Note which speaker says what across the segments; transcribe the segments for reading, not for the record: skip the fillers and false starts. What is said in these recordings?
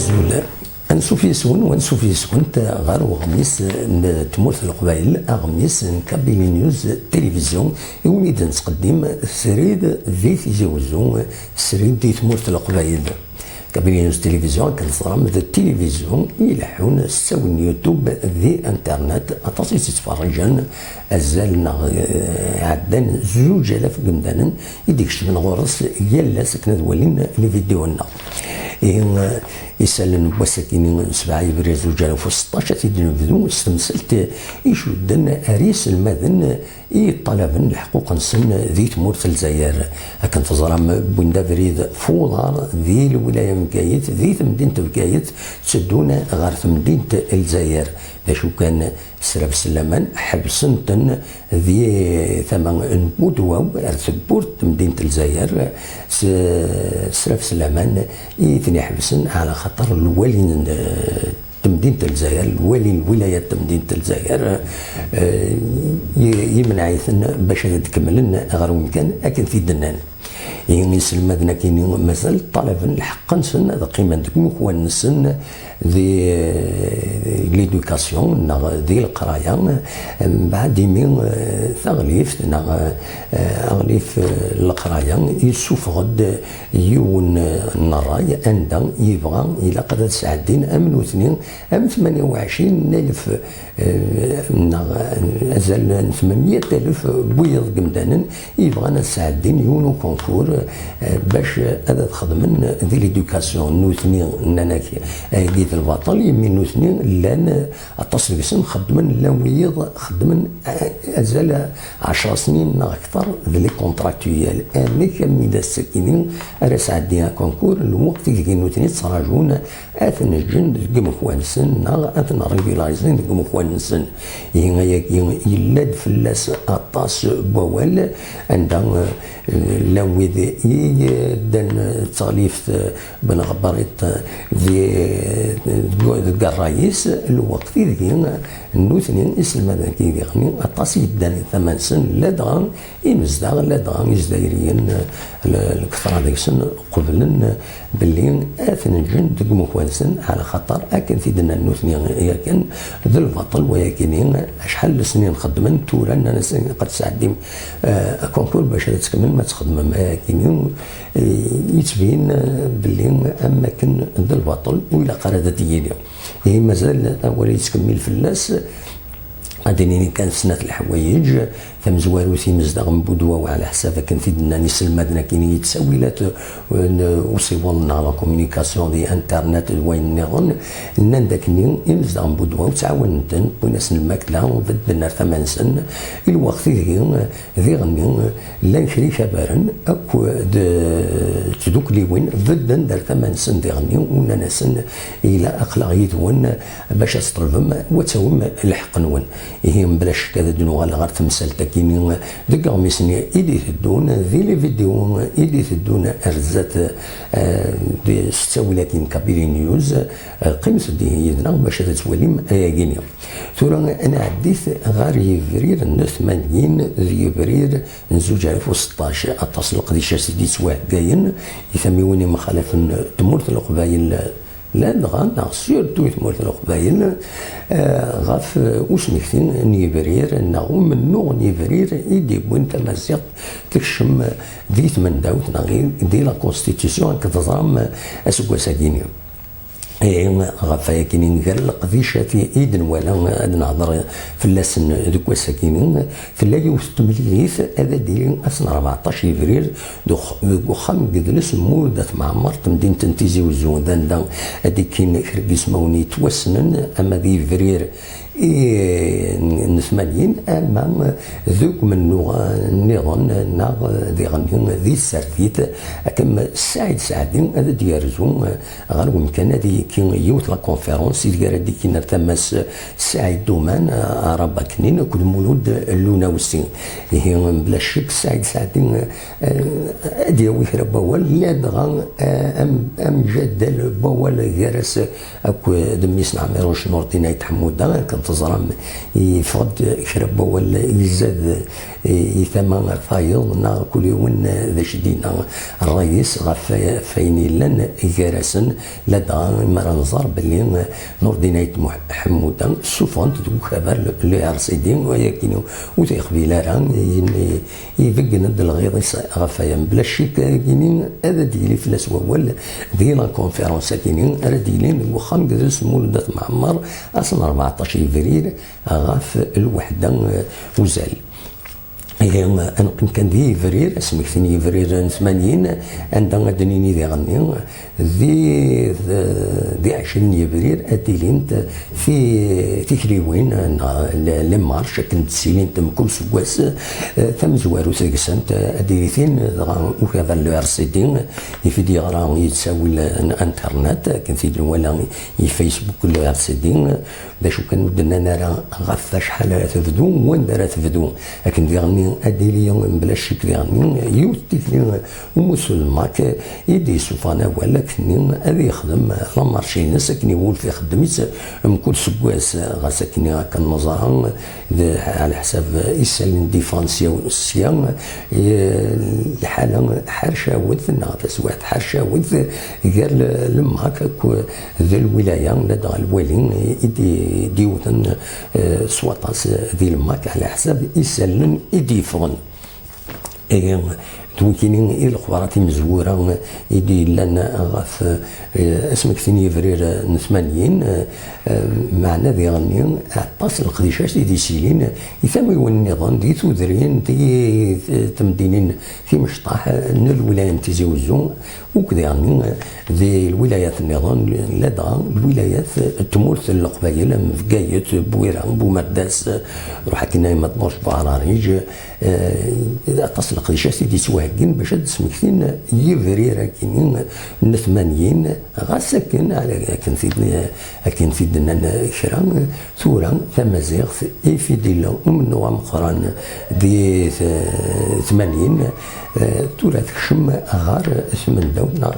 Speaker 1: أزول أنسوف يسون وأنسوف يسون غير وغميس تمورث القبائل أغميس كابيلي نيوز تلفزيون يوليد نتقدم سريد ذي تيجاوزو سريد ذي تمورث القبائل كابيلي نيوز تلفزيون كنصرام ذا التلفزيون يلحون ساون يوتيوب ذي انترنت أطاسي تتفرجن أزالنا عدان 2000 قمدانا يديك شمن غرس يلا سكنا ذوالين لي فيديونا يسالن بوساكين 7 ابريل 2016 تيدنفذو استمسلت يشدن اريس المدن طلبن الحقوق نسن ذي تمورث الجزائر هكا تزرم بوندا فريد فولار ذي الولايه مكايت ذي مدينه بكايت تسدونا غير مدينه الجزائر شو كان سراب سلامان حبسنتن ذي ثمن نبودوا ارتبورت مدينه الجزائر سراب سلامان يثني حبسن على خطر الوالي مدينة الجزائر الوالي الولاية مدينة الجزائر يمنع يثن باش تكملن غير وين كان اكن في دنان يعني سلمادنا كاينين مازال طلب الحق نسن هذا قيمة ديكم خوان نسن ذي ليدوكاسيون ذي القرايه من بعد يمين ثغليف اغليف القرايه يسوف غد يون النراي عندها يبغى الى قد ساعتين ام اثنين ام 28,000 ازال 800,000 بويض قمدانا يبغى ساعتين يونو كونكور باش هذا تخدمن ذي ليدوكاسيون نوثني ناناكي في البطل يمين اثنين لان التصريف خدمن لويض خدمن ازال 10 سنين اكثر ذي كونتراكتويال امي كمل السكينين راس عندنا كونكور الوقت اللي كانوا تصراجون اثن الجند كم خوانسن اثن ريفيلايزين كم خوانسن يلاد فلاس اطاس بوال عندها لويض دان تغليف بن غبريط الرئيس الوقت ذي النوثنين اسم هذا كيغني اطاس يداني 8 سن لا دغان يمزدغ لا دغان يزدايريين الكثره ديك سن قبلن باللي اثن الجند دقمو خوانسن على خطر اكن في دنا النوثنين كان ذا البطل ولكن شحال سنين خدمن تورا انا قد ساعدين كونكور باش تكمل ما تخدم كاين يتبين باللي اما كان ذا البطل ولا قرادة ديالي هي مازال اول يتكمل في الناس غادي كان سنة الحوايج ثم زواروثي مزدغ مبودوا وعلى حسابها كان في دنا نسل مدنا كاين يتساويلات وصيبولنا على كومونيكاسيون دي انترنت وين نغن لان داك النين مزدغ مبودوا وتعاونت وناس الماكله وبدلنا 8 سن الوقت ذي غني لا نشري شبارن اكو تدوك لي وين بدن دار 8 سن دي غني ونا ناس الى اخلاق يدون باش تطلبهم وتساوم الحق نون هي بلاش كذا دنو غير تمثال كاينين دكا ميسني ايدي تدون ذي لي فيديو ايدي تدون ارزات دي 36 كابيلي نيوز قيمه دي هي باش تتولي كينيا ثورا انا عديت غير يفرير 80 ذي يفرير 2016 اتصل قديش سيدي سواح كاين يسميوني مخالف تمورث القبائل لا دغا سيرتو تمورث القبائل غاف واش نكتين نيفرير ناغو منو نيفرير يدي بوين تمازيغ تكشم ديت من داوت ناغي دي لا كونستيتيسيون كتظام اسكوا ساكيني غفايا كاينين غير القضيشة ايدن ولا نهضر في اللسن ذوك ساكنين في اللي وستمليث هذا ديال اصلا 14 افريل وخام قدلس مولدة معمر مدينة تنتيزي وزودان دا هذيك كاين شرق سموني توسنن اما ذي فرير نثمانين امام ذوك منو النظام ناغ ذي غنيون ذي السرديت كم سعيدين هذا ديارزو غير وين كان هذه كي يوت لا كونفيرونس اللي هذيك كي نرتمس سعيد دومان عرب كنين كل مولود اللوناوسي هي بلا شك سعيدين دياوي ربوال لا دغا ام جدل بوال جرس اكو دميس نعمروش نورتينا يتحمود كان تزرم يفقد شرب ولا يزاد يثمن فايض نا كل يوم ذا شدينا الرئيس غف فين لن يجرسن لدى مرنزر باللي نور دينايت حمودا سوفونت دو خبر لي ارسيدين وياكينو وتيخبي لارا يفقنا الغيظ غفايا بلا شك كاينين هذا ديلي في الاسوال دي لا كونفيرونس كاينين راه ديلين وخام جلس مولدة معمر اصلا 14 فبراير غاف الوحده وزال. أنا كان دي فبراير اسمك ثاني فبراير 80 عندنا دنيني ذي غني ذي 20 فبراير اديلينت في تكريوين لي مارش كنت سيلين تم كل سواس ثم زوارو سيكسنت اديليتين وكذا لو ار سي دي يفيدي راه يتساوي الانترنت كنت في ولا فيسبوك لو ار سي دي باش كان ودنا انا غاف شحال تبدو وين راه تبدو لكن ديالني اديلي بلا شك ديالني يوتيكلي ومسلماك يدي سوفانا ولا كني هذا يخدم لا مارشي ناس كني ولف في خدمت كل سكواس غاس كني كنظام على حساب يسال ديفانسيا والسيام الحاله حرشه ودنا بس واحد حرشه ود قال لما هكاك ذي الولايه لدى الوالين يدي ديوثن سواطاس ذي الماك على حساب يسالن يديفون توكينين إلى الخبارات مزورة يدي لنا غاف اسمك ثاني فبراير 80 معنا ذي غني عطاس القديشاش دي سيلين يثموا النظام دي تودرين دي تمدينين في مشطاح من الولاية نتزوزو وكذا غني ذي الولايات النظام لدى الولايات تمورث القبائل مفقاية بويران بومرداس روح كنا مطموش بعراريج عطاس القديشاش دي سواهقين باش تسمكتين يفرير كاينين 80 غاسكن على كان في دنا كرا ثورة ثمازيغ في ديلا ومن نوع مقران دي 80 ثورة تكشم غار من دولنا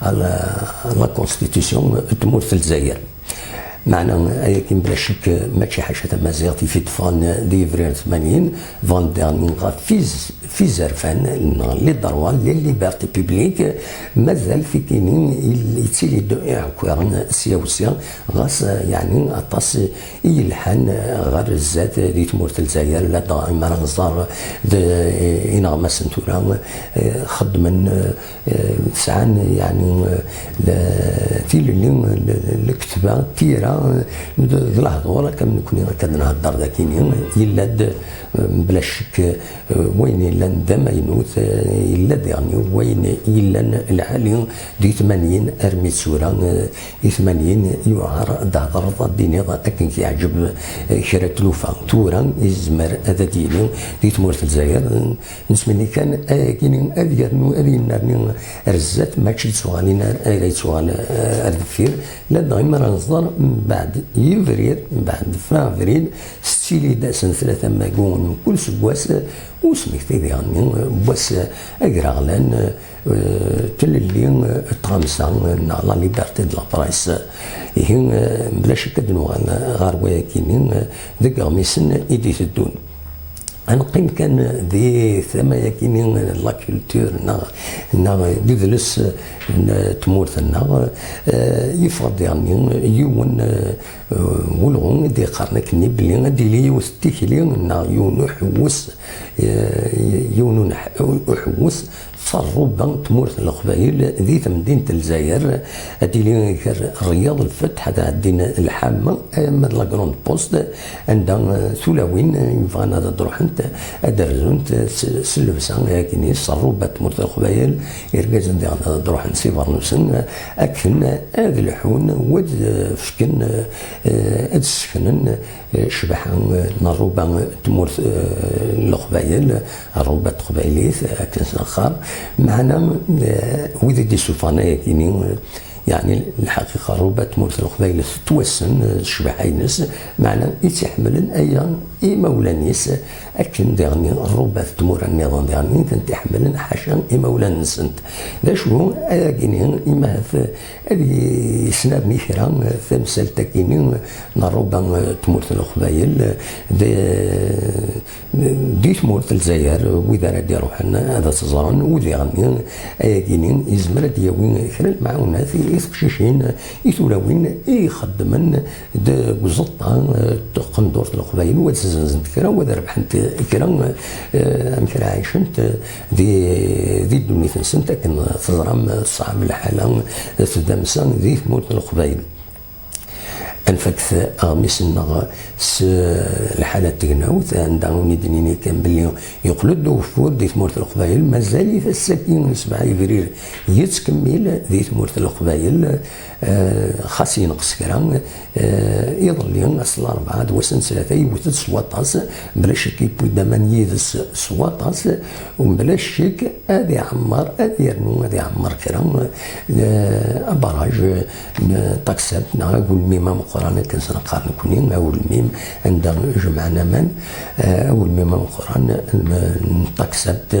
Speaker 1: على لا كونستيتيسيون تمورث الجزائر معنا لكن بلا شك ماشي حاجه مازيغ في دفان دي فبراير 80 فان ديرني في زرفان لي دروا لي ليبرتي بوبليك مازال في كاينين يتسيلي دو كويرن سياسيا غاس يعني عطاس يلحن غير الزاد دي تمورت الجزائر لا دائما نزار انا ما سنتورا خدمن سعان يعني في الكتبه تيرا الهضوره كنا كنهضر ذاكين يلاد بلا شك وين الا دم ينوث الا يعني وين الا العالي دي 80 ارمي سوره 80 يعار دهضر الدين لكن كيعجب شرا تلوفا تورا يزمر هذا ديني دي تمورت الجزائر نسمني كان كاين اديرنو ادينارني رزات ماشي سوالين اي سوال الدفير لا دائما نصدر بعد يفرير بعد فبراير ستيلي داسن ثلاثه ماكون كل سواس وسميك تيدي يعني بس اقراغلان تللي تغمسا لا ليبرتي دو لا بريس هين بلا شك دنوغان غاروايا كاينين ذاك غميسن يدي تدون نقيم كان دي ثما كاينين لا كولتور نا ديدلس تمورثنا يفرض يعني يون ولغون دي قرنك نبلي ديلي وستيكلي نا يون حوس يون حوس صربا تمورث القبائل ذي تمدينة الجزائر اديلي الرياض الفتح هذا الدين الحامة من لا جروند بوست عندها ثلاوين يبغانا تروح انت ادرزونت سلبسان لكن صربا تمورث القبائل يرجع عندها تروح نسيبر نفسن اكن هذا الحون ود فكن ادسكنن شبحان نروبا تمورث القبائل الروبا قبائليت اكن اخر معنا وذا دي سوفانا كاينين يعني الحقيقة الربا تمورت القبائل توسن شبح ينس معنا يتحملن أيا مولانيس أكن ديغني الربا تمور النظام ديغني تنتحملن حاشا مولان نسنت ذا شو أكيني إما هذه سناب ميكرا ثمثال تاكيني الربا تمورت القبائل دي تمورت الجزائر وإذا راه يروحنا هذا تزران وذي غني أكيني يزمر دياوين كرا المعاونات يتقشيشين يثولاوين يخدمن وزطا قندورة القبائل وتزنزنت كرا وذا ربحنت كرا أمكرا عايشنت دي الدنيا تنسنت لكن تزرام صعب الحالة تدامسان دي تموت القبائل انفكت اغميسنا الحالة تقناوت عندها ندنيني كان بلي يقلد وفور دي ثمورة القبائل مازال الساكين سبعة يفرير يتكمل دي ثمورة القبائل خاص ينقص كرا يظل اصل 4 دوسن 3 يبوت سواطاس بلا شك يبوت دمان يدس سواطاس وبلا شك ادي عمر ادي يرنو ادي عمر كرا باراج طاكسات نقول ميمام القرآن كنسنا قارن كونين أول ميم عند جمعنا من أول ميم القرآن طاكسات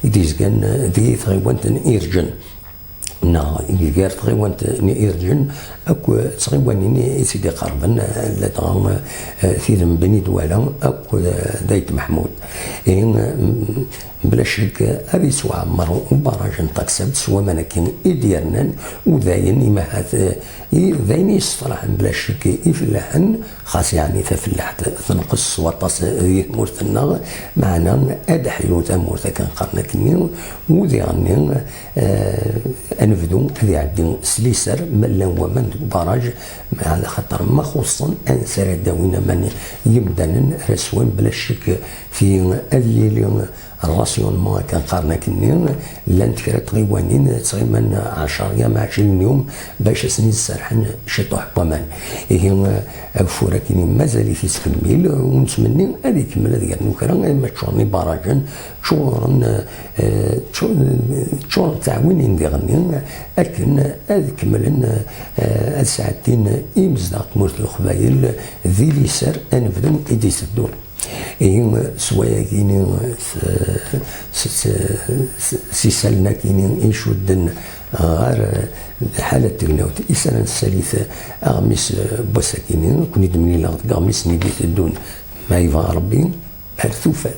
Speaker 1: يديزكن دي ثغيوانت إيرجن نا إنجار تغيوانت إيرجن أكو تغيوانين سيدي قربا لدغا في بني دوالا أكو دايت محمود بلا شك هذه سوا عمر وبراج طاكسات سوا مناكين إديرنان وداين إما ذاين يصطلح بلا شك يفلحن خاص يعني تفلحت تنقص وطاس مورثنا معنا أدحيو تمورثا كان قرنا كنيو وذي غني أنفدو هذي عندي سليسر ملا ومن براج على خاطر ما خصوصا أنسر داوينا من يبدأ رسوان بلا شك في أذيل الراسيون ما كان قارنا كنين لان تكرات غيوانين تقريبا 10 مع 20 يوم باش سنين سرحن شطوح بمان هي فورا كيني مازال في تكمل ونتمنى هذه يكمل هذيك النكره ما تشورني باراجن تشور تعاونين ديالني لكن هذه كملن ساعتين يمزدق مورت القبائل ذي ليسر انفدم ايديس الدور سوايا كاينين سيسالنا كاينين يشودن غير حالة تقناوت إسانا الثالثة أغميس بوسا كاينين كوني دمني لاغد أغميس نديت الدون ما يبغى ربي هل ثوفات